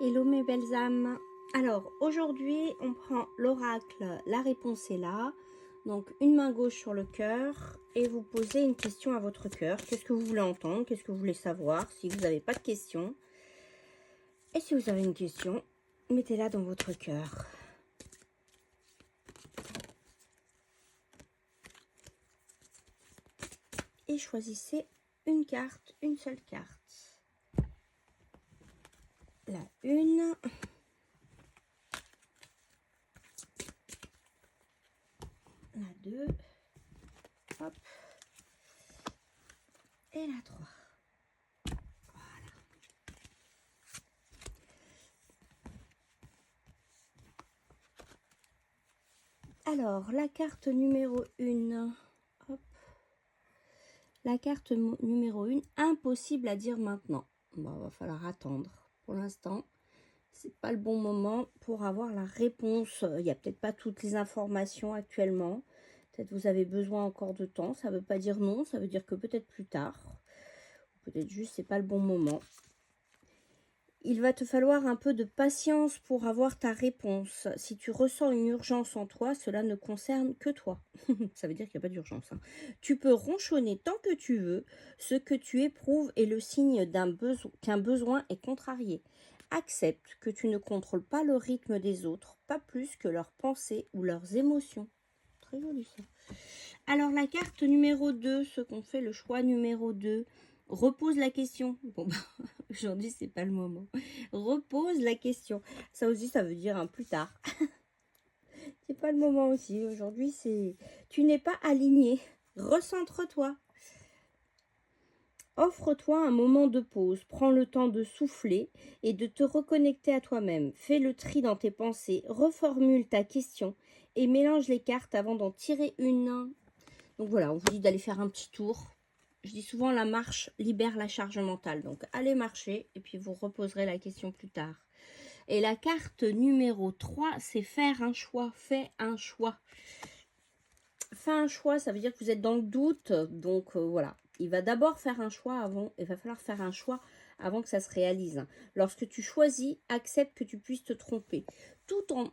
Hello mes belles âmes. Alors aujourd'hui on prend l'oracle, la réponse est là. Donc une main gauche sur le cœur et vous posez une question à votre cœur. Qu'est-ce que vous voulez entendre? Qu'est-ce que vous voulez savoir? Si vous n'avez pas de question. Et si vous avez une question, mettez-la dans votre cœur. Et choisissez une carte, une seule carte. La une. La 2, hop, et la 3. Voilà. Alors, la carte numéro 1, hop, la carte numéro 1, impossible à dire maintenant. Bon, va falloir attendre. Pour l'instant, c'est pas le bon moment pour avoir la réponse. Il n'y a peut-être pas toutes les informations actuellement. Peut-être vous avez besoin encore de temps. Ça ne veut pas dire non, ça veut dire que peut-être plus tard. Peut-être juste c'est pas le bon moment. Il va te falloir un peu de patience pour avoir ta réponse. Si tu ressens une urgence en toi, cela ne concerne que toi. Ça veut dire qu'il n'y a pas d'urgence. Hein. Tu peux ronchonner tant que tu veux. Ce que tu éprouves est le signe qu'un besoin est contrarié. Accepte que tu ne contrôles pas le rythme des autres, pas plus que leurs pensées ou leurs émotions. Très joli ça. Alors la carte numéro 2, ceux qui ont fait le choix numéro 2, repose la question. Bon, bah, aujourd'hui, c'est pas le moment. Repose la question. Ça aussi, ça veut dire un plus tard. C'est pas le moment aussi. Aujourd'hui, c'est... Tu n'es pas aligné. Recentre-toi. Offre-toi un moment de pause. Prends le temps de souffler et de te reconnecter à toi-même. Fais le tri dans tes pensées. Reformule ta question et mélange les cartes avant d'en tirer une. Donc voilà, on vous dit d'aller faire un petit tour. Je dis souvent la marche libère la charge mentale. Donc allez marcher et puis vous reposerez la question plus tard. Et la carte numéro 3, c'est faire un choix. Fais un choix. Fais un choix, ça veut dire que vous êtes dans le doute. Donc voilà, il va d'abord faire un choix avant. Il va falloir faire un choix avant que ça se réalise. Lorsque tu choisis, accepte que tu puisses te tromper. Tout en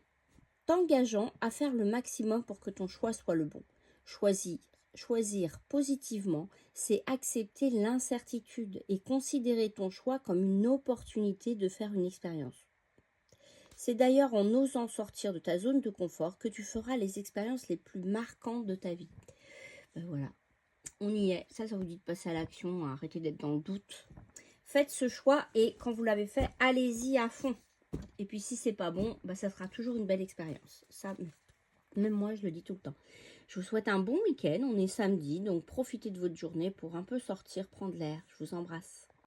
t'engageant à faire le maximum pour que ton choix soit le bon. Choisir positivement, c'est accepter l'incertitude et considérer ton choix comme une opportunité de faire une expérience. C'est d'ailleurs en osant sortir de ta zone de confort que tu feras les expériences les plus marquantes de ta vie. Ben voilà, on y est. Ça vous dit de passer à l'action, arrêtez d'être dans le doute. Faites ce choix et quand vous l'avez fait, allez-y à fond. Et puis si c'est pas bon, bah, ça sera toujours une belle expérience. Ça, même moi, je le dis tout le temps. Je vous souhaite un bon week-end. On est samedi, donc profitez de votre journée pour un peu sortir, prendre l'air. Je vous embrasse.